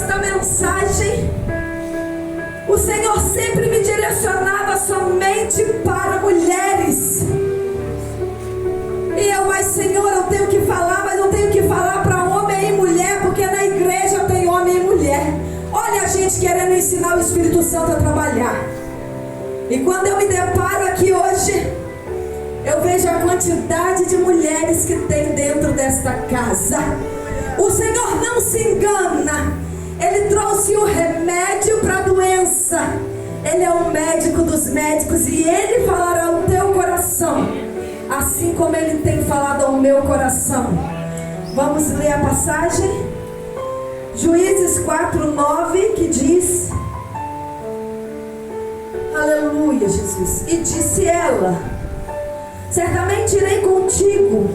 esta mensagem, o Senhor sempre me direcionava somente para mulheres. E eu, mas Senhor, eu tenho que falar, mas eu tenho que falar para homem e mulher, porque na igreja tem homem e mulher. Olha a gente querendo ensinar o Espírito Santo a trabalhar. E quando eu me deparo aqui hoje, eu vejo a quantidade de mulheres que tem dentro desta casa. O Senhor não se engana. Ele trouxe o remédio para a doença. Ele é o médico dos médicos e Ele falará ao teu coração, assim como Ele tem falado ao meu coração. Vamos ler a passagem? Juízes 4:9, que diz: aleluia, Jesus. E disse ela: certamente irei contigo,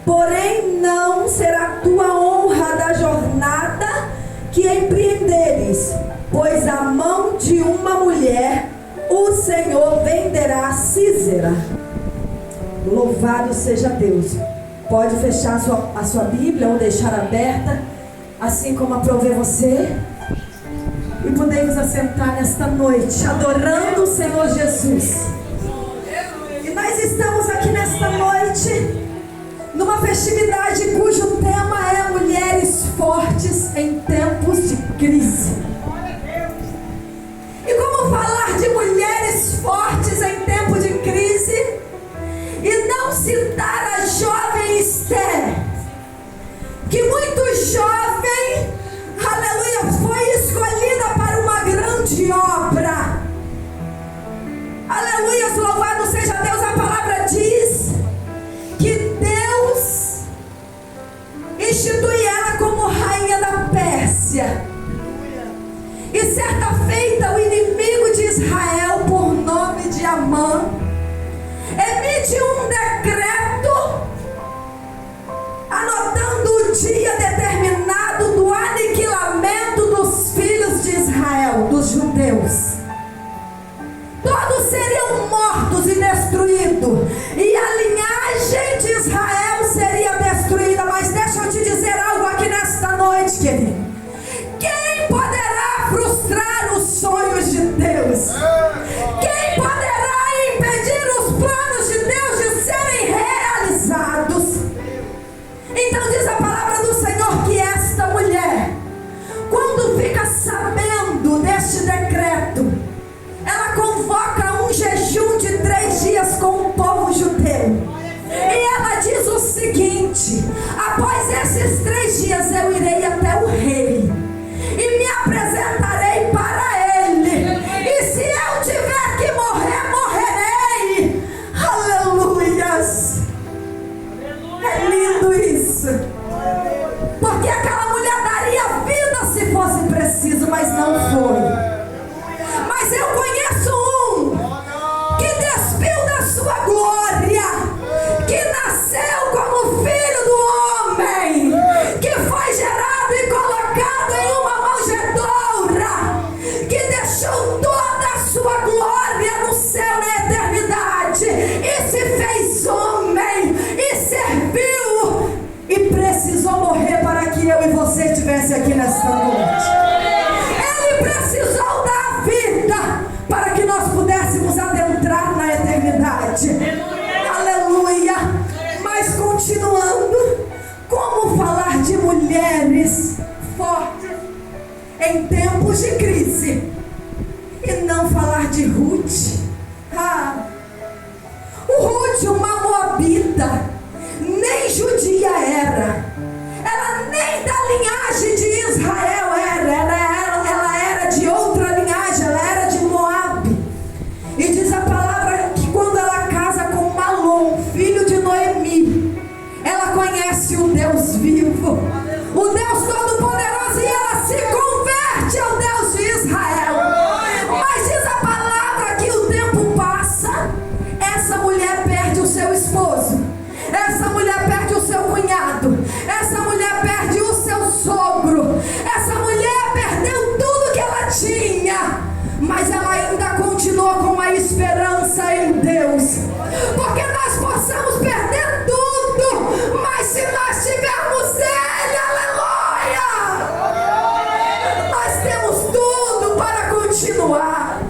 porém não será tua honra da jornada que empreenderes, pois a mão de uma mulher o Senhor venderá a Císera. Louvado seja Deus. Pode fechar a sua Bíblia ou deixar aberta, assim como aprovei você, e podemos assentar nesta noite adorando o Senhor Jesus. E nós estamos aqui nesta noite numa festividade cujo tema é mulheres fortes em tempos de crise. E como falar de mulheres fortes em tempo de crise e não citar a jovem Esther, que muito jovem, aleluia, foi escolhida para uma grande obra. Aleluia, louvado seja Deus. A palavra diz que Deus institui ela como rainha da Pérsia. E certa feita, o inimigo de Israel, por nome de Amã, emite um decreto anotando o dia determinado do aniquilamento dos filhos de Israel, dos judeus. Todos seriam mortos e destruídos, e a linhagem de Israel seria destruída. Mas deixa eu te dizer algo aqui nesta noite, querido. Quem poderá frustrar os sonhos de Deus? Quem poderá impedir os planos de Deus de serem realizados? Então diz a palavra do Senhor que esta mulher, quando fica sabendo deste decreto, ela convoca um jejum de 3 dias com o povo judeu. E ela diz o seguinte: após esses 3 dias eu irei até o rei e me apresentarei para ele, e se eu tiver que morrer, morrerei. Aleluias. É lindo isso, porque aquela mulher daria vida se fosse preciso, mas não foi. Mas eu conheço um que despiu da sua glória, que nasceu como filho do homem, que foi gerado e colocado em uma manjedoura, que deixou toda a sua glória no céu na eternidade, e se fez homem, e serviu, e precisou morrer para que eu e você estivesse aqui nesta noite. Ele precisou dar vida para que nós pudéssemos adentrar na eternidade. Aleluia. Mas continuando, como falar de mulheres fortes em tempos de crise e não falar de Ruth? O Ruth, uma moabita, nem judia era, ela nem da linhagem de Israel era, ela era de outra linhagem, ela era de Moabe. E diz a palavra que quando ela casa com Malom, filho de Noemi, ela conhece o Deus vivo, o Deus Todo-Poderoso, e ela se converte ao Deus de Israel. Mas diz a palavra que o tempo passa, essa mulher perde o seu esposo, essa mulher perde o seu cunhado, continuar.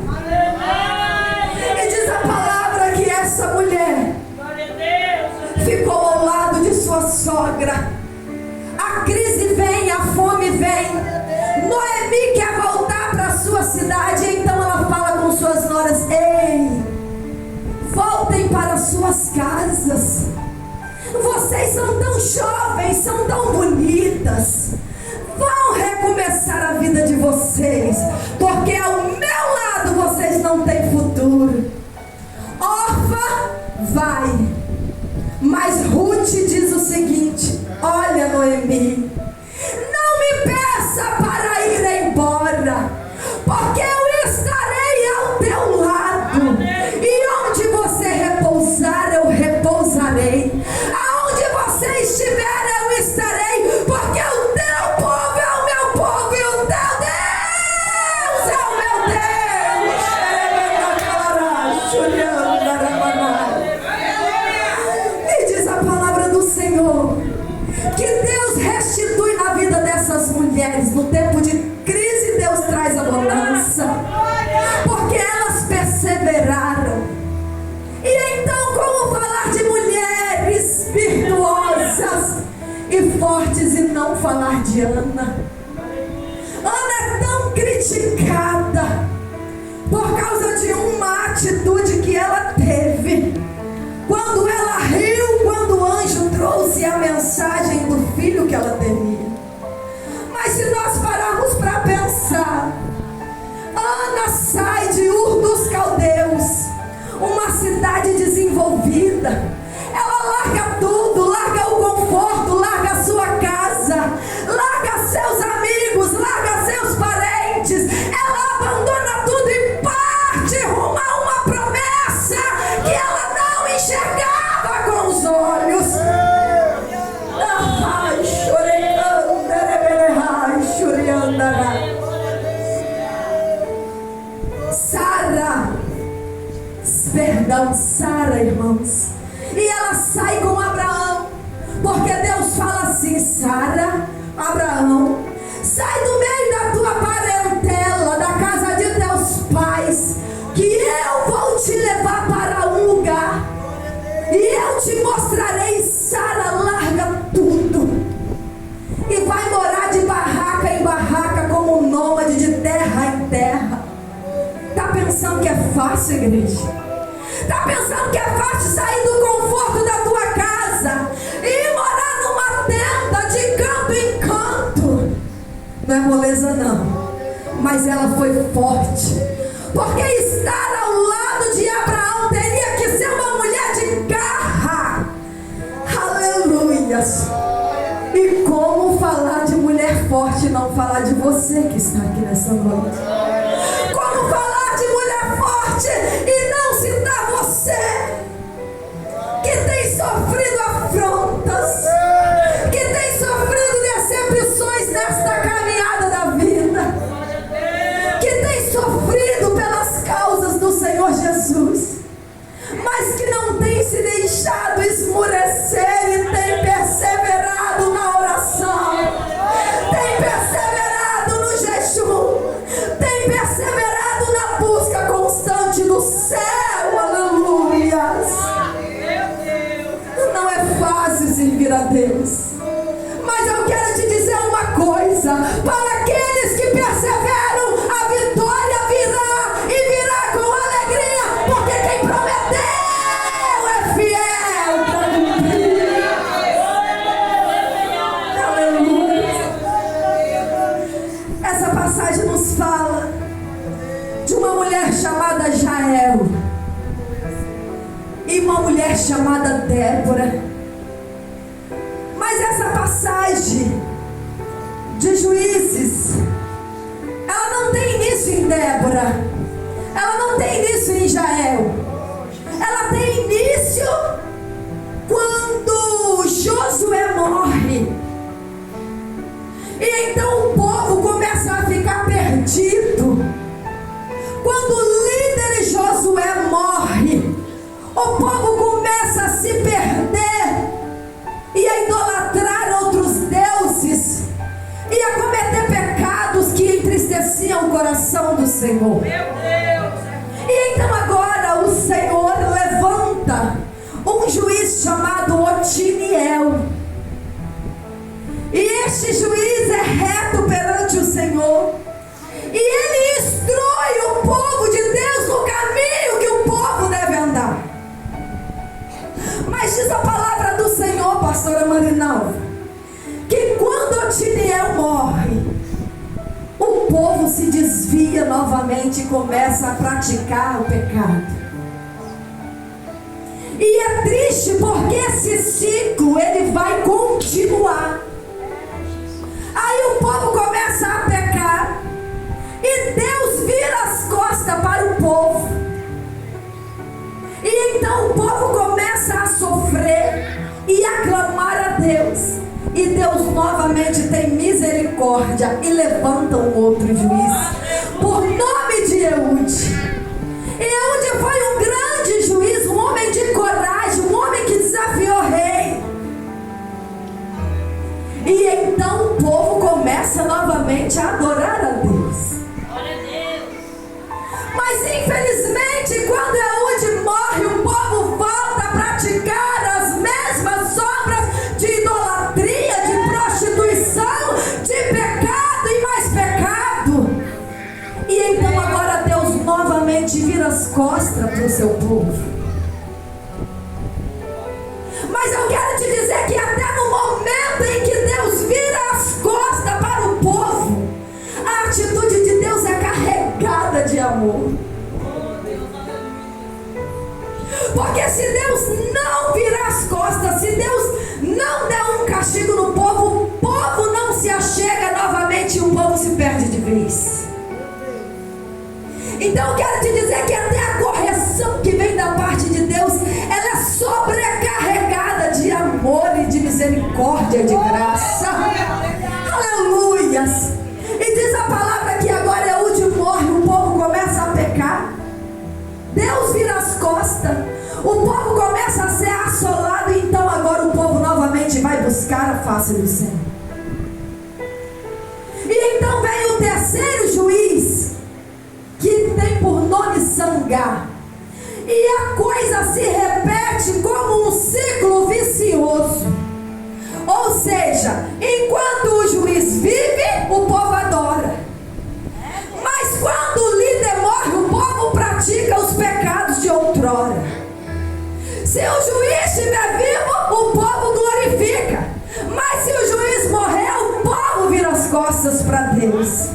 E diz a palavra que essa mulher ficou ao lado de sua sogra. A crise vem, a fome vem. Noemi quer voltar para a sua cidade, então ela fala com suas noras: ei, voltem para suas casas. Vocês são tão jovens, são tão bonitas. Vão recomeçar a vida de vocês, porque ao meu lado vocês não têm futuro. Orfa vai, mas Ruth diz o seguinte: olha, Noemi, não me peça para ir embora, porque eu estarei ao teu lado, e onde você repousar, eu repousarei. Aonde você estiver, eu estarei, porque o teu povo é o meu povo e o teu Deus é o meu Deus. E diz a palavra do Senhor que Deus restitui na vida dessas mulheres. No tempo de crise, Deus traz a bonança, porque elas perseveraram. E então, como falar de mulheres virtuosas e fortes e não falar de Ana? Ana é tão criticada por causa de uma atitude que ela teve. Quando ela riu, quando o anjo trouxe a mensagem do filho que ela teria. Mas se nós pararmos para pensar, Ana sai de Ur dos Caldeus, uma cidade desenvolvida. Ela larga tudo, larga o conforto, larga a sua casa, larga seus amigos, larga seus parentes. Ela abandona tudo e parte rumo a uma promessa que ela não enxergava com os olhos. Sara, irmãos, e ela sai com Abraão, porque Deus fala assim: Sara, Abraão, sai do meio da tua parentela, da casa de teus pais, que eu vou te levar para um lugar, e eu te mostrarei. Sara larga tudo e vai morar de barraca em barraca, como um nômade, de terra em terra. Tá pensando que é fácil, igreja? Tá pensando que é fácil sair do conforto da tua casa e morar numa tenda de canto em canto? Não é moleza não, mas ela foi forte, porque estar ao lado de Abraão teria que ser uma mulher de garra. Aleluias. E como falar de mulher forte e não falar de você que está aqui nessa noite? Como falar de mulher forte e não citar você que tem sofrido afrontas, que tem sofrido decepções nesta caminhada da vida, que tem sofrido pelas causas do Senhor Jesus, mas que não tem se deixado esmurecer e tem perseverado na oração, tem perseverado no jejum, tem perseverado na busca constante do céu. Aleluias. Não é fácil servir a Deus, mas eu quero te dizer uma coisa: para aqueles que perseveram, a vitória virá, e virá com alegria, porque quem prometeu é fiel para cumprir. Aleluia. Essa passagem nos fala de uma mulher chamada Jael e uma mulher chamada Débora. Mas essa passagem de Juízes, ela não tem início em Débora, ela não tem início em Jael, ela tem início quando Josué morre. E então o povo começa a ficar perdido. Quando o líder Josué morre, o povo começa a se perder e a idolatrar outros deuses e a cometer pecados que entristeciam o coração do Senhor. E então agora o Senhor levanta um juiz chamado Otiniel. E este juiz é reto perante o Senhor. E ele instrui o povo de Deus no caminho que o povo deve andar. Mas diz a palavra do Senhor, pastora Marinalva, que quando Otiniel morre, o povo se desvia novamente e começa a praticar o pecado. E é triste porque esse ciclo ele vai continuar. Aí o povo começa a pecar e Deus vira as costas para o povo. E então o povo começa a sofrer e a clamar a Deus. E Deus novamente tem misericórdia e levanta um outro juiz, por nome de Eude. Eude foi um grande juiz, um homem de coragem, um homem que desafiou o rei. E então o povo começa novamente a adorar a Deus. Mas infelizmente, quando Eude morre, o povo volta a praticar as mesmas obras de idolatria, de prostituição, de pecado e mais pecado. E então agora Deus novamente vira as costas para o seu povo. Mas eu quero te dizer que até no momento em que Deus vira as costas para o povo, a atitude de Deus é carregada de amor. Porque se Deus não virar as costas, se Deus não der um castigo no povo, o povo não se achega novamente e o povo se perde de vez. Então eu quero te dizer que até a correção que vem da parte de Deus, ela é sobrecarregada de amor e de misericórdia, de graça. Aleluias! E diz a palavra que agora Eude morre, o povo começa a pecar. Deus vira as costas, o povo começa a ser assolado. E então agora o povo novamente vai buscar a face do Senhor. E então vem o terceiro juiz, que tem por nome Sangar. E a coisa se repete como um ciclo vicioso. Ou seja, enquanto o juiz vive, o povo adora. Mas quando o líder morre, o povo pratica os pecados de outrora. Se o juiz estiver vivo, o povo glorifica. Mas se o juiz morrer, o povo vira as costas para Deus.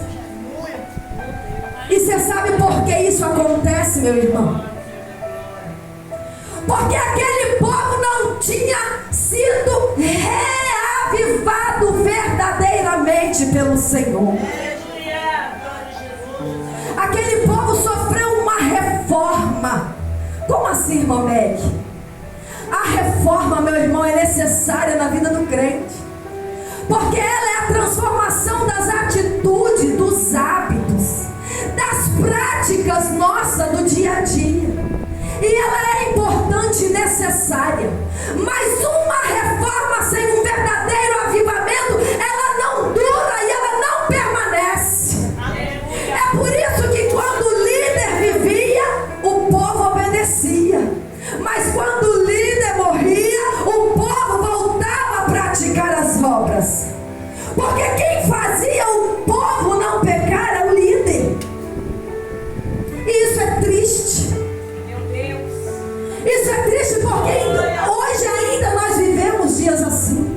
E você sabe por que isso acontece, meu irmão? Porque aquele povo não tinha sido reavivado verdadeiramente pelo Senhor. Aquele povo sofreu uma reforma. Como assim, irmã Meg? A reforma, meu irmão, é necessária na vida do crente. Porque ela é a transformação das atitudes, dos hábitos, das práticas nossas do dia a dia. E ela é importante e necessária. Mas uma reforma sem um verdadeiro avivamento, ela não dura e ela não permanece. É por isso que quando o líder vivia, o povo obedecia. Mas quando o líder morria, o povo voltava a praticar as obras. Porque quem fazia o povo não pecar era o líder. E isso é triste. Isso é triste porque hoje ainda nós vivemos dias assim.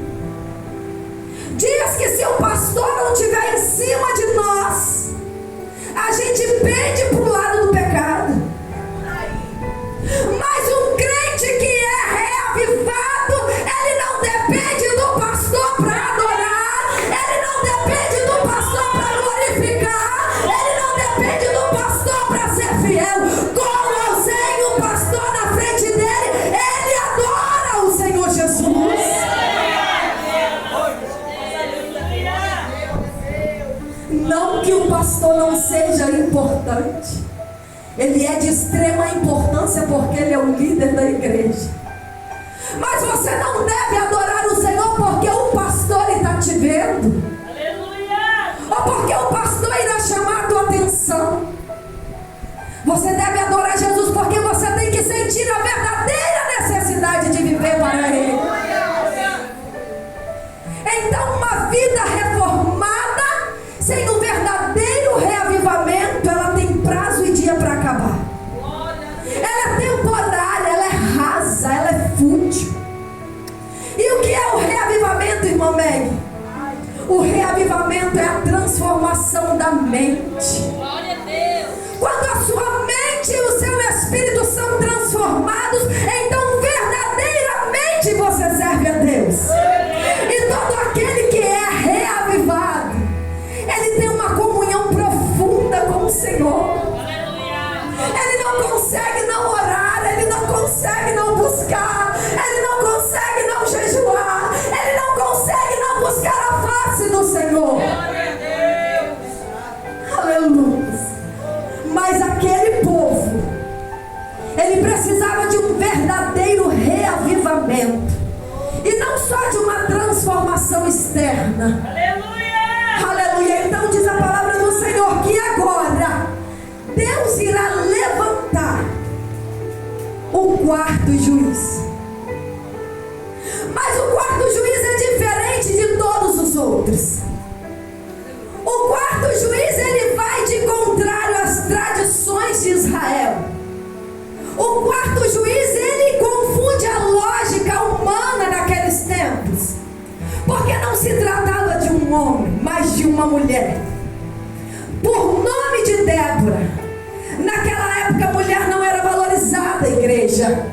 Dias que se o pastor não estiver em cima de nós, a gente pende para o lado do pecado. Mas um crente que é reavivado, ele não depende do pastor para adorar, ele não depende do pastor para glorificar, ele não depende do pastor para ser fiel. Com ou sem o pastor na frente dele, ele adora o Senhor Jesus. Não que o pastor não seja importante, ele é de extrema importância porque ele é o líder da igreja. Mas você não deve adorar o Senhor porque o pastor está te vendo, ou porque o pastor irá chamar a tua atenção. Então, uma vida reformada, sem um verdadeiro reavivamento, ela tem prazo e dia para acabar. Ela é temporária, ela é rasa, ela é fútil. E o que é o reavivamento, irmão Meg? O reavivamento é a transformação da mente. Quando a sua mente e o seu espírito são transformados, então verdadeiramente você serve a Deus. E todo aquele que é reavivado, ele tem uma comunhão profunda com o Senhor. Ele não consegue não orar, ele não consegue não buscar, ele não consegue não jejuar, ele não consegue não buscar a face do Senhor. Aleluia. Mas aquele povo, ele precisava de um verdadeiro reavivamento, e não só de uma transformação externa. Aleluia. Então diz a palavra do Senhor que agora Deus irá levantar o quarto juiz. Mas o quarto juiz é diferente de todos os outros. O quarto juiz, ele vai de contrário às tradições de Israel. O quarto juiz, ele confunde a lógica humana naqueles tempos, porque não se tratava de um homem, mas de uma mulher. Por nome de Débora. Naquela época a mulher não era valorizada, igreja.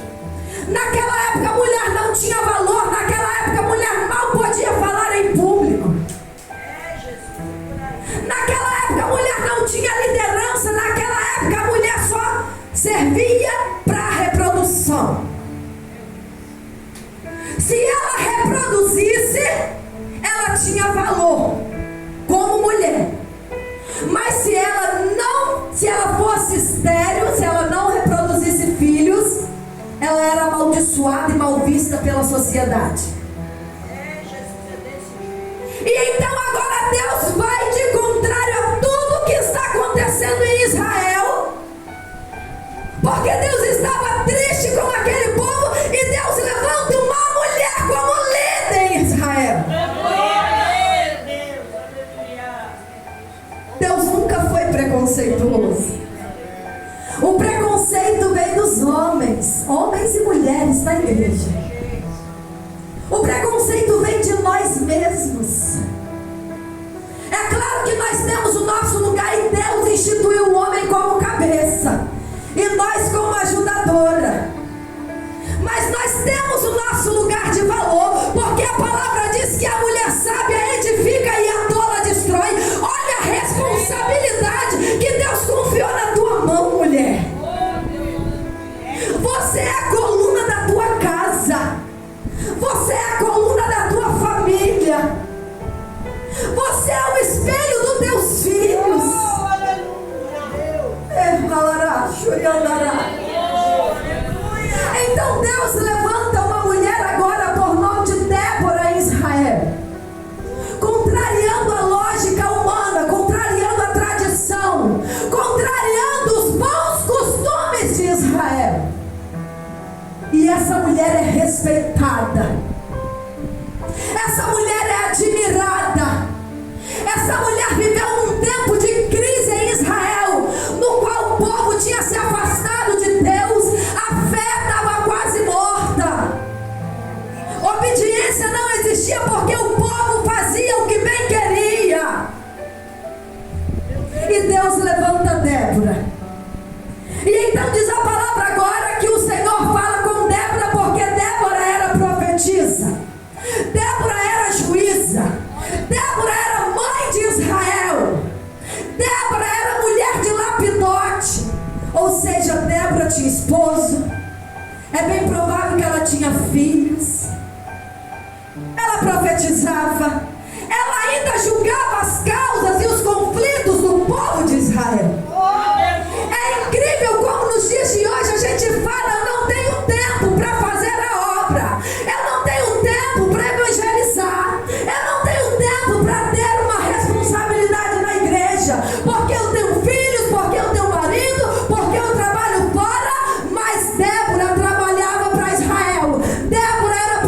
Naquela época a mulher não tinha valor. Naquela época a mulher mal podia falar em público. Naquela época a mulher não tinha liderança. Naquela época a mulher só servia para a reprodução. Se ela reproduzisse, ela tinha valor como mulher. Mas se ela fosse estéril, se ela não reproduzisse filhos, ela era amaldiçoada e mal vista pela sociedade. E então agora Deus vai de contrário a tudo que está acontecendo em Israel, porque Deus estava triste com aquele povo, e Deus levanta uma mulher como líder em Israel. Deus nunca foi preconceituoso. O preconceito vem dos homens e mulheres da igreja. O preconceito vem de nós mesmos. É claro que nós temos o nosso lugar, e Deus instituiu o homem como cabeça e nós como ajudadora. Mas nós temos o nosso lugar de valor, porque a palavra diz que a mulher sábia edifica e a tola destrói. Olha a responsabilidade que Deus confiou na tua mão, mulher. Você é a coluna da tua casa. Você é a coluna da tua família. Você é o espelho dos teus filhos. Então Deus levanta uma mulher agora por nome de Débora em Israel, contrariando a lógica humana, contrariando a tradição, contrariando os bons costumes de Israel. E essa mulher é respeitada. Essa mulher é admirada. Essa mulher viveu num tempo de crise em Israel, no qual o povo tinha se afastado de Deus, a fé estava quase morta, obediência não existia, porque o povo fazia o que bem queria. E Deus levanta Débora. E então diz a palavra agora que o Senhor fala com Débora, porque Débora era profetisa, Débora era juíza, Débora era mãe de Israel, Débora era mulher de Lapidote, ou seja, Débora tinha esposo, é bem provável que ela tinha filhos, ela profetizava, ela ainda julgava as causas e os conflitos do povo de Israel. É incrível como nos dias de hoje a gente fala: eu não tenho tempo para fazer a obra, eu não tenho tempo para evangelizar, eu não tenho tempo para ter uma responsabilidade na igreja, porque eu tenho filhos, porque eu tenho marido, porque eu trabalho fora. Mas Débora trabalhava para Israel, Débora era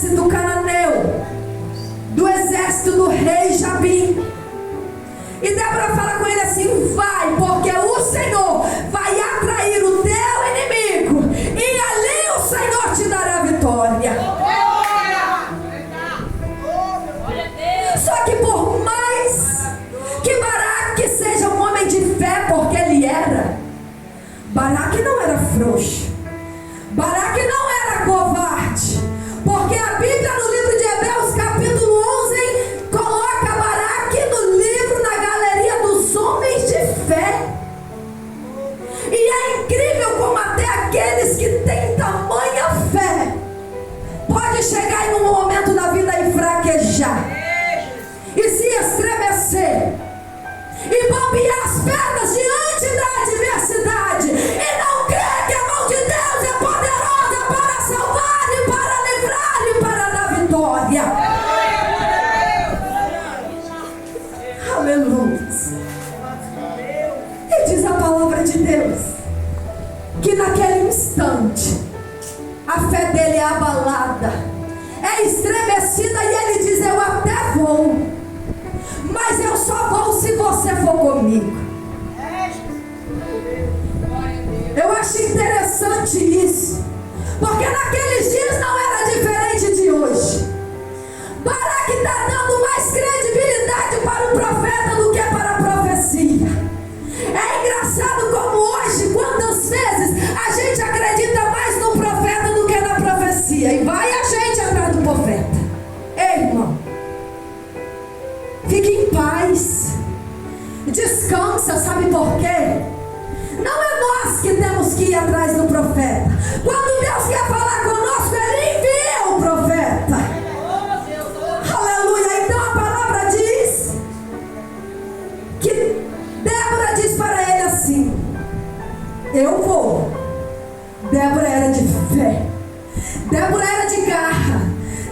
exército cananeu, do exército do rei Jabim. E Débora fala com ele assim: vai, porque o Senhor vai atrair o teu inimigo, e ali o Senhor te dará a vitória. Só que por mais que Baraque seja um homem de fé, porque ele era, Baraque não era frouxo, Baraque não era covarde, porque a Bíblia no livro de Hebreus capítulo 11 coloca Baraque no livro, na galeria dos homens de fé. E é incrível como até aqueles que têm tamanha fé pode chegar em um momento da vida e fraquejar e se estremecer e bombear as pernas diante da adversidade e não crer que a mão de Deus é poderosa para salvar e para livrar e para dar vitória. Aleluia. E diz a palavra de Deus que naquele instante a fé dele é abalada, é estremecida, e ele diz: eu até vou, mas eu só vou se você for comigo. Eu acho interessante isso, porque naqueles dias não era diferente de hoje. Baraque está dando mais credibilidade para o profeta do que para a profecia. É engraçado como hoje, quantas vezes a gente acredita mais no profeta do que na profecia, e vai a gente atrás do profeta. Ei, irmão, fique em paz, descansa. Sabe por quê? Não é nós que temos que ir atrás do profeta. Quando Deus quer falar conosco, Ele envia o profeta. Aleluia. Então a palavra diz que Débora diz para ele assim: eu vou. Débora era de fé, Débora era de garra,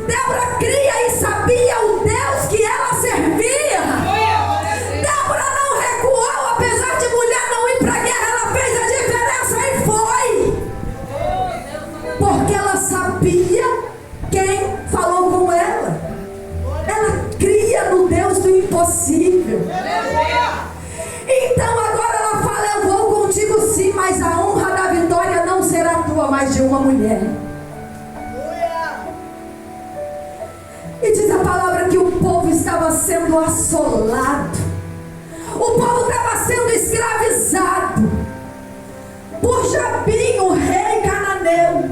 Débora cria e sabia o Deus que ela servia. Débora não recuou, apesar de mulher não ir para a guerra, ela fez a diferença e foi, porque ela sabia quem falou com ela. Ela cria no Deus do impossível. Então agora ela fala: eu vou contigo sim, mas a honra da vitória não será tua, mas de uma mulher. E diz a palavra que o povo estava sendo assolado, o povo estava sendo escravizado por Jabim, o rei cananeu.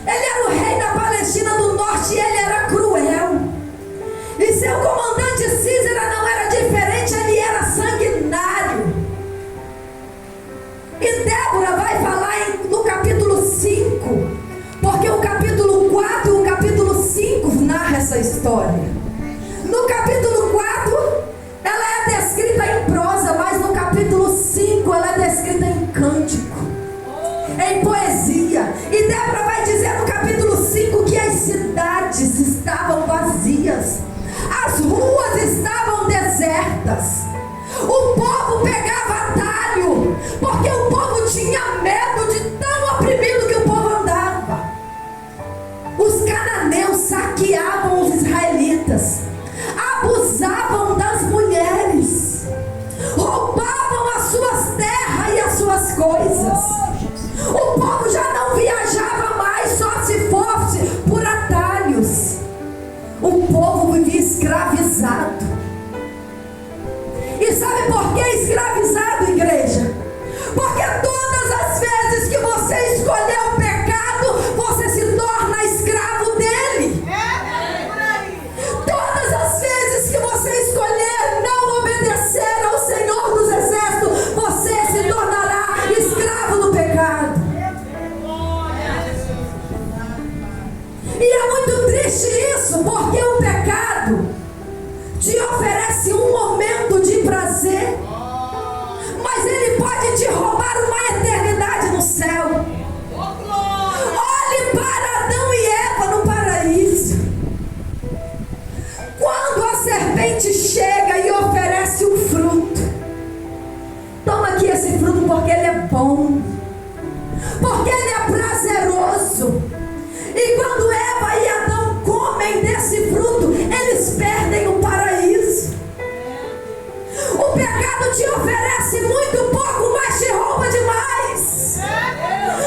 Ele era o rei da Palestina do norte e ele era cruel. E seu comandante Císera não era diferente, ele era sanguinário. E Débora vai falar no capítulo 5, porque o capítulo 4 e o capítulo 5 narra essa história. No capítulo 4 ela é descrita em prosa, mas no capítulo 5 ela é descrita em cântico, em poesia. E Débora vai dizer no capítulo 5 que as cidades estavam vazias, as ruas estavam desertas, o povo pegava atalho, porque o povo tinha medo de tão oprimido que o povo andava. Os cananeus saqueavam os israelitas, abusavam das mulheres, roubavam as suas terras e as suas coisas. O povo já não viajava mais, só se fosse por atalhos. O povo vivia escravizado. E sabe por que escravizado, igreja? Porque todas as vezes que você escolheu o pecado, você se torna escravo dele. Todas as vezes que você escolher não obedecer ao Senhor dos Exércitos, você se tornará escravo do pecado. E é muito triste isso, porque o pecado te oferece um momento de prazer, mas ele pode te roubar uma eternidade no céu. Olhe para Adão e Eva no paraíso. Quando a serpente chega e oferece um fruto, toma aqui esse fruto porque ele é bom, porque ele é prazeroso. E quando Eva e Adão te oferece muito pouco, mas te rouba demais.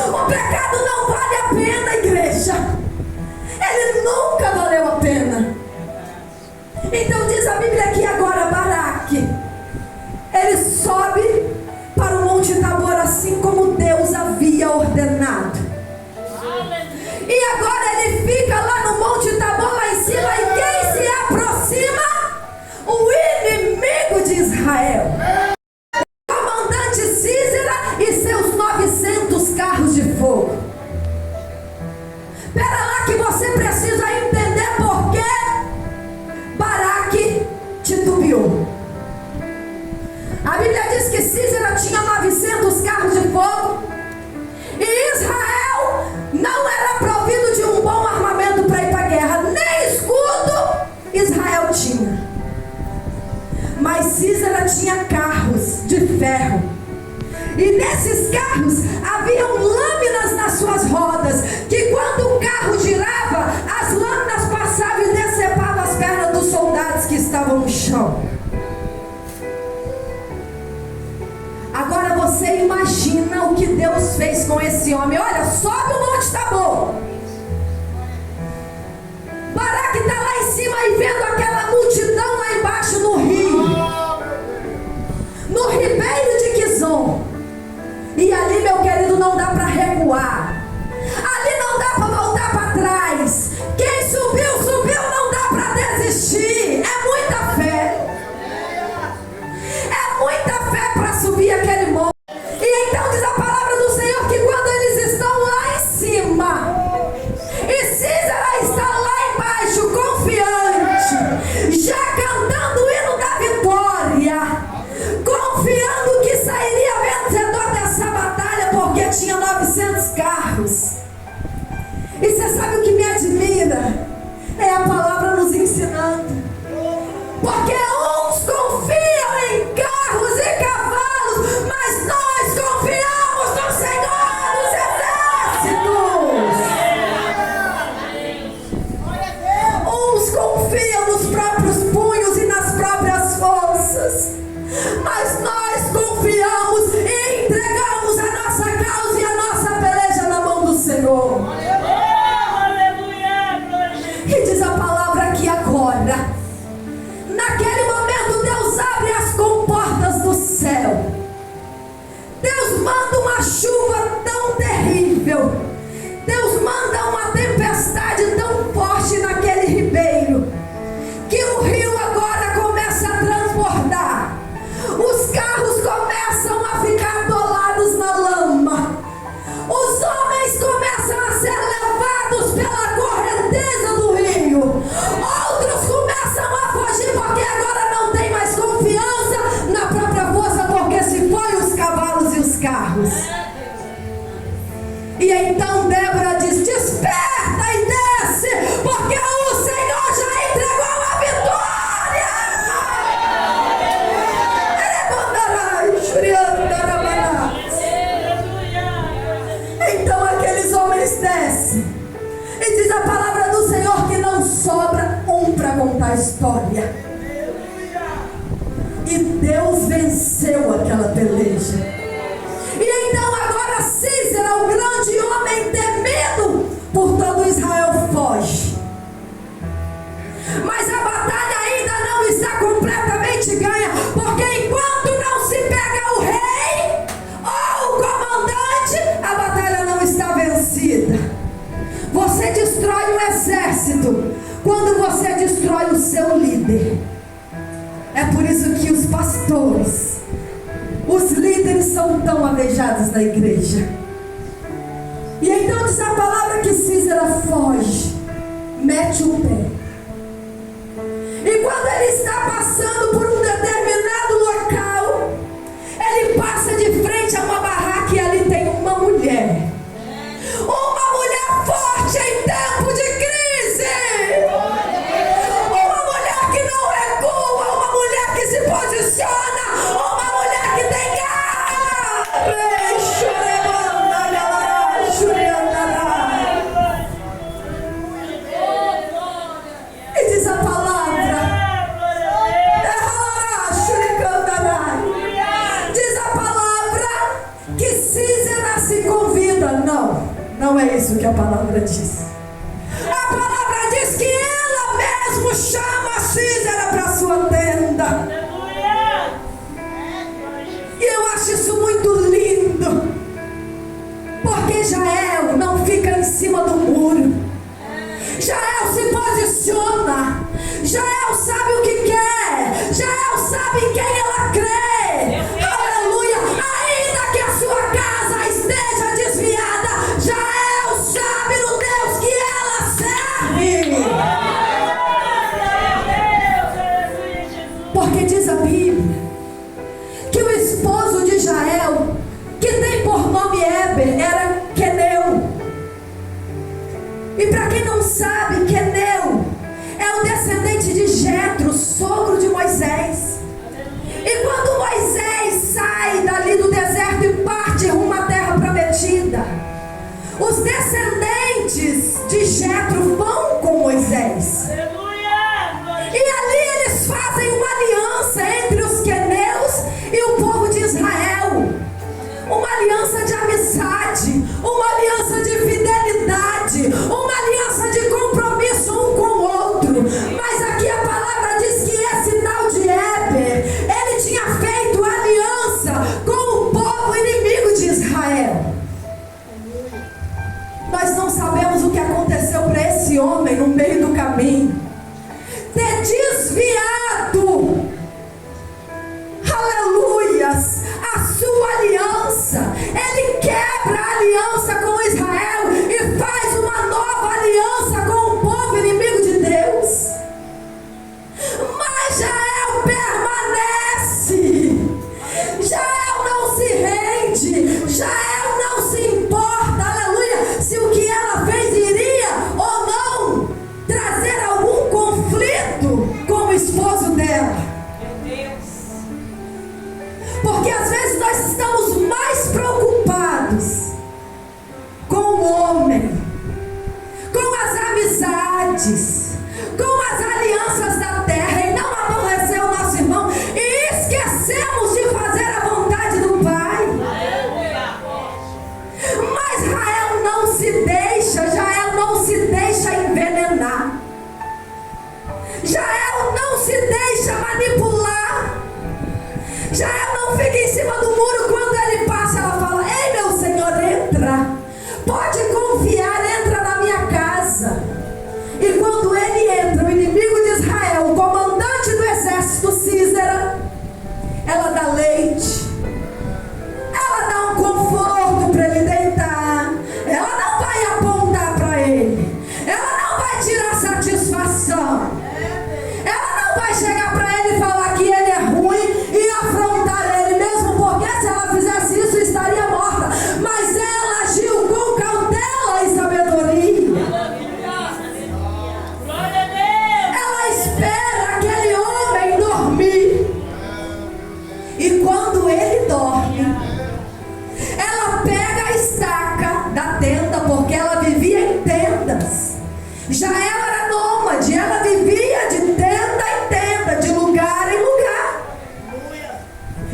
O pecado não vale a pena, igreja. Ele nunca valeu a pena. Então diz a Bíblia que agora Baraque, ele sobe para o Monte Tabor assim como Deus havia ordenado. E agora ele fica lá no Monte Tabor, lá em cima, e quem se aproxima? O inimigo de Israel. O comandante Sísera e seus 900 carros de fogo. Espera lá que você precisa entender por que Baraque titubeou. A Bíblia diz que Sísera tinha 900 carros de fogo e Israel não era provido de um bom armamento para ir para a guerra, nem escudo Israel tinha. Mas Sísera tinha carros de ferro, e nesses carros haviam lâminas nas suas rodas, que quando o carro girava, as lâminas passavam e decepavam as pernas dos soldados que estavam no chão. Agora você imagina o que Deus fez com esse homem. Olha, sobe o Monte Tabor. Baraque está lá em cima e vendo aquela multidão lá embaixo no rio, no ribeiro de Quizon. E ali, meu querido, não dá para recuar. Ali não dá para voltar para trás. Quem subiu, subiu, não dá para desistir. É muita fé. É muita fé para subir aquele monte. E então diz a palavra do Senhor que quando eles estão lá em cima e Sísera está lá embaixo confiante, já cantando o hino da vitória, confiando que sairia vencedor dessa batalha, porque tinha 900 carros. E você sabe o que me admira? É a palavra nos ensinando. Porque uns confiam em carros e cavalos, mas nós confiamos no Senhor dos Exércitos. Uns confiam nos próprios punhos e nas próprias forças, mas nós confiamos e entregamos a nossa causa e a nossa peleja na mão do Senhor. E diz a palavra que agora, naquele momento, Deus abre as comportas do céu. Deus manda uma chuva tão terrível. Deus manda uma tempestade tão forte naquele ribeiro, que o rio agora começa a transbordar. Os carros começam a ficar atolados na lama. Os homens começam a ser levados pela correnteza do rio. Outros começam a fugir porque agora não tem mais confiança na própria força, porque se foi os cavalos e os carros. E então Débora diz: desperta e desce, porque o Senhor já entregou a vitória. Então aqueles homens descem, e diz a palavra do Senhor que não sobra um para contar a história. E Deus venceu aquela peleja. E então agora Sísera, o grande homem temido por todo Israel, foge. Mas a batalha ainda não está completamente ganha, porque enquanto não se pega o rei ou o comandante, a batalha não está vencida. Você destrói um exército quando você destrói o seu líder. É por isso que os pastores, os líderes, são tão aleijados na igreja. E então diz a palavra que Sísera foge, mete o pé. E quando ele está passando por um determinado local, ele passa de frente a uma barraca e ali tem uma mulher. Uma mulher forte em tempo de crise. Uma mulher que não recua, uma mulher que se posiciona, uma mulher que tem garra. E diz a palavra não é isso que a palavra diz. A palavra diz que ela mesmo chama Sísera para sua tenda. E eu acho isso muito lindo, porque Jael não fica em cima do muro. Jael se posiciona. Jael sabe o que quer. Jael sabe em quem ela crê. Aleluia. Ainda que a sua casa esteja desviada, Jael sabe no Deus que ela serve. Porque diz a Bíblia que o esposo de Jael, que tem por nome Éber, era Queneu. E para quem não sabe, Queneu é o descendente de Jetro, sogro de Moisés. E quando Moisés sai dali do deserto e parte rumo à terra prometida, os descendentes de Jetro vão com Moisés. E ali eles fazem uma aliança entre os queneus e o povo de Israel. Uma aliança de amizade, uma aliança de fidelidade, uma aliança de compromisso um com o outro. Mas aqui a palavra diz que esse tal de Éber, ele tinha feito aliança com o povo inimigo de Israel. Nós não sabemos o que aconteceu para esse homem no meio do caminho. Ter desviado, aleluias, a sua aliança. Ele quebra a aliança com Israel e faz uma nova aliança com o povo inimigo de Deus. Mas Jael permanece. Jael não se rende. Jael não se importa, aleluia, se o que ela fez iria ou não trazer algum conflito com o esposo dela. Porque às vezes nós estamos mais preocupados com o homem, com as amizades, com as alianças da terra, e não aborrecer o nosso irmão, e esquecemos de fazer a vontade do Pai. Mas Jael não se deixa envenenar. Jael não se deixa manipular. Jael não fica em cima do muro. Quando ele passa, ela fala: ei, meu Senhor, entra, pode confiar, entra na minha casa. E quando ele entra, o inimigo de Israel, o comandante do exército Sísera, ela dá leite, ela dá um conforto para ele deitar, ela não vai apontar para ele, ela não vai tirar satisfação, ela não vai chegar para ele e falar que ele é ruim e afrontar ele mesmo, porque se ela fizesse isso estaria morta. Mas ela agiu com cautela e sabedoria. Ela espera aquele homem dormir. E quando ele dorme, ela pega a estaca da tenda, porque ela vivia em tendas. Já ela era nômade, ela vivia de tenda em tenda, de lugar em lugar.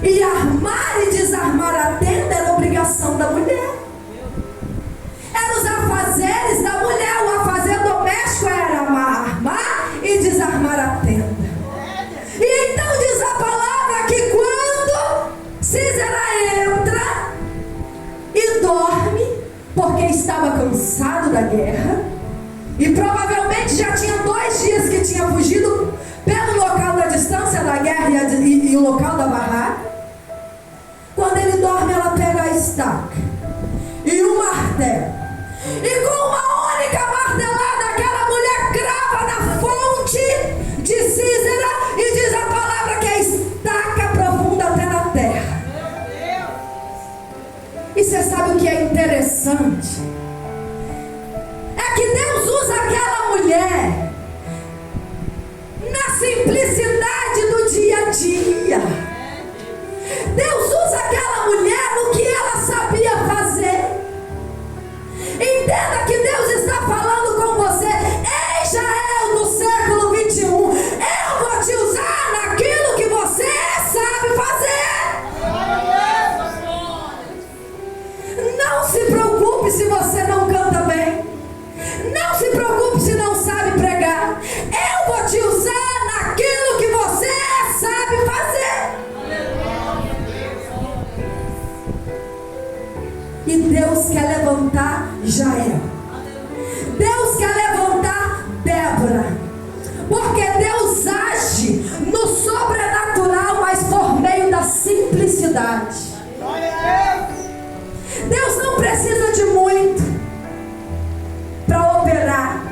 E armar e desarmar a tenda era obrigação da mulher. Eram os afazeres da mulher. O afazer doméstico era armar e desarmar a tenda. E então diz a palavra que quando Sísera entra e dorme, porque estava cansado da guerra, e provavelmente já tinha 2 dias que tinha fugido pelo local da distância da guerra e o local da barraca. Quando ele dorme, ela pega a estaca e o martelo, e com uma única martelada aquela mulher crava na fonte de Sísera, e diz a palavra que a estaca aprofunda até na terra. E você sabe o que é interessante? É que Deus usa aquela mulher na simplicidade do dia a dia. Deus usa aquela mulher no que ela sabia levantar Jael. Deus quer levantar Débora. Porque Deus age no sobrenatural, mas por meio da simplicidade. Deus não precisa de muito para operar.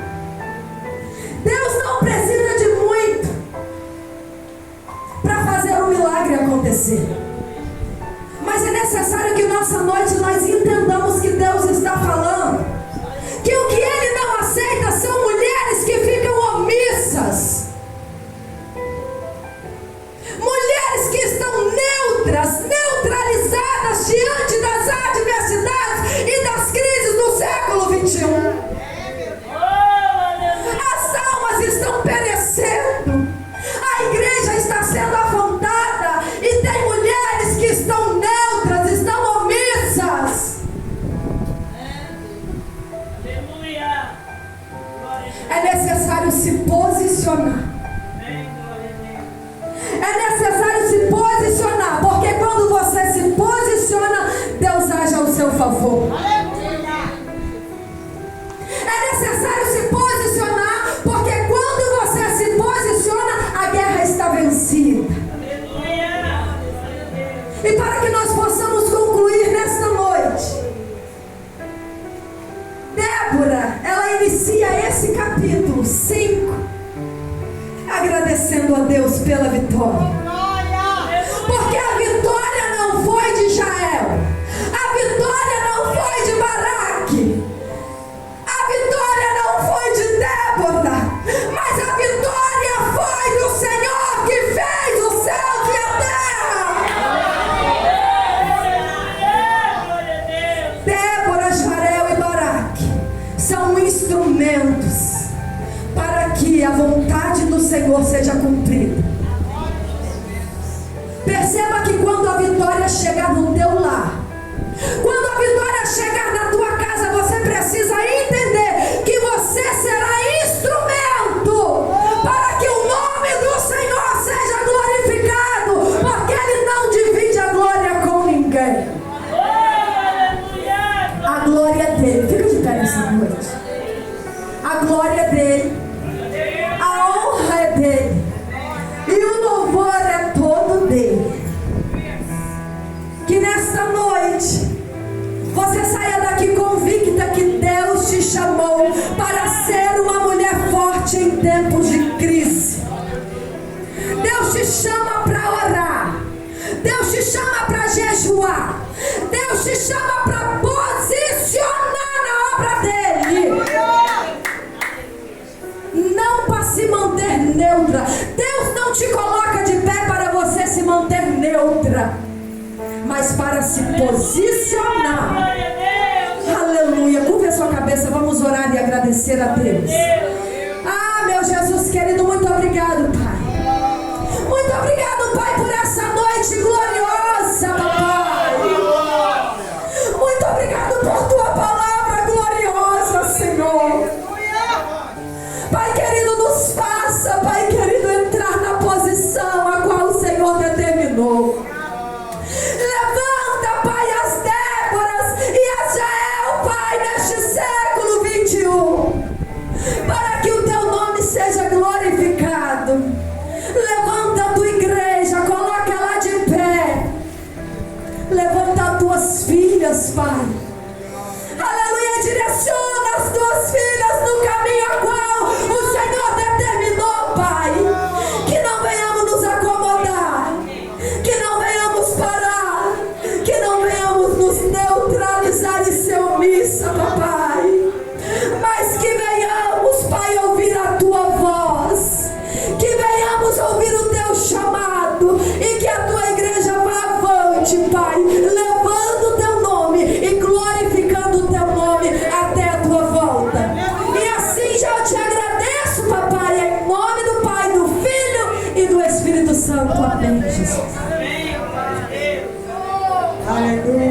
Deus não precisa de muito para fazer o milagre acontecer. Mas é necessário que nessa noite nós entendamos que Deus está falando que o que Ele não aceita são mulheres que ficam omissas, mulheres que estão neutras, neutralizadas diante das adversidades e das crises do século 21. As almas estão perecendo, a igreja está sendo afrontada e tem mulheres que estão neutras, estão omissas. É necessário se posicionar. É necessário se posicionar, porque quando você se posiciona, Deus age ao seu favor. É necessário se posicionar, porque quando você se posiciona, a guerra está vencida. E para que nós possamos concluir nesta noite, Débora, ela inicia esse capítulo 5 agradecendo a Deus pela vitória. Porque a vitória não foi de Jael, a vitória não foi de Baraque, a vitória não foi de Débora, mas a vitória foi do Senhor que fez os céus e a terra. Débora, Jael e Baraque são instrumentos para que a vontade do Senhor seja cumprida. Perceba que quando a vitória chegar no teu lar, quando a vitória chegar na tua casa, você precisa entender que você será instrumento para que o nome do Senhor seja glorificado, porque Ele não divide a glória com ninguém. A glória é dele. Fica de pé nessa noite. A glória é dele, a honra é dele e o louvor é todo dele. Que nesta noite você saia daqui convicta que Deus te chamou para ser uma mulher forte em tempos de crise. Deus te chama para orar, Deus te chama para jejuar, Deus te chama para posicionar na obra dele. Não para se manter neutra. Deus não te coloca de pé para você se manter neutra, mas para se posicionar. Aleluia. Curva a sua cabeça, vamos orar e agradecer a Deus. Ah, meu Jesus querido, muito obrigado, Pai. Muito obrigado, Pai, por essa noite gloriosa, papai. Muito obrigado por tua palavra gloriosa, Senhor. Pai querido, nos faça, Pai querido, entrar na posição a qual o Senhor determinou. Levanta, Pai, as Déboras e as Jael, Pai, neste século 21, para que o teu nome seja glorificado. Levanta a tua igreja, coloca ela de pé. Levanta as tuas filhas, Pai. Aleluia, direciona as tuas filhas no caminho a qual o Senhor determinou, Pai. Que não venhamos nos acomodar, que não venhamos parar, que não venhamos nos neutralizar e ser omissa, papai. Mas que venhamos, Pai, ouvir a tua voz, que venhamos ouvir o teu chamado e que a tua igreja vá avante, Pai, levando o teu nome e glorificando o teu nome até a tua volta. E assim já eu te agradeço, papai, em nome do Pai, do Filho e do Espírito Santo. Amém, Jesus. Aleluia.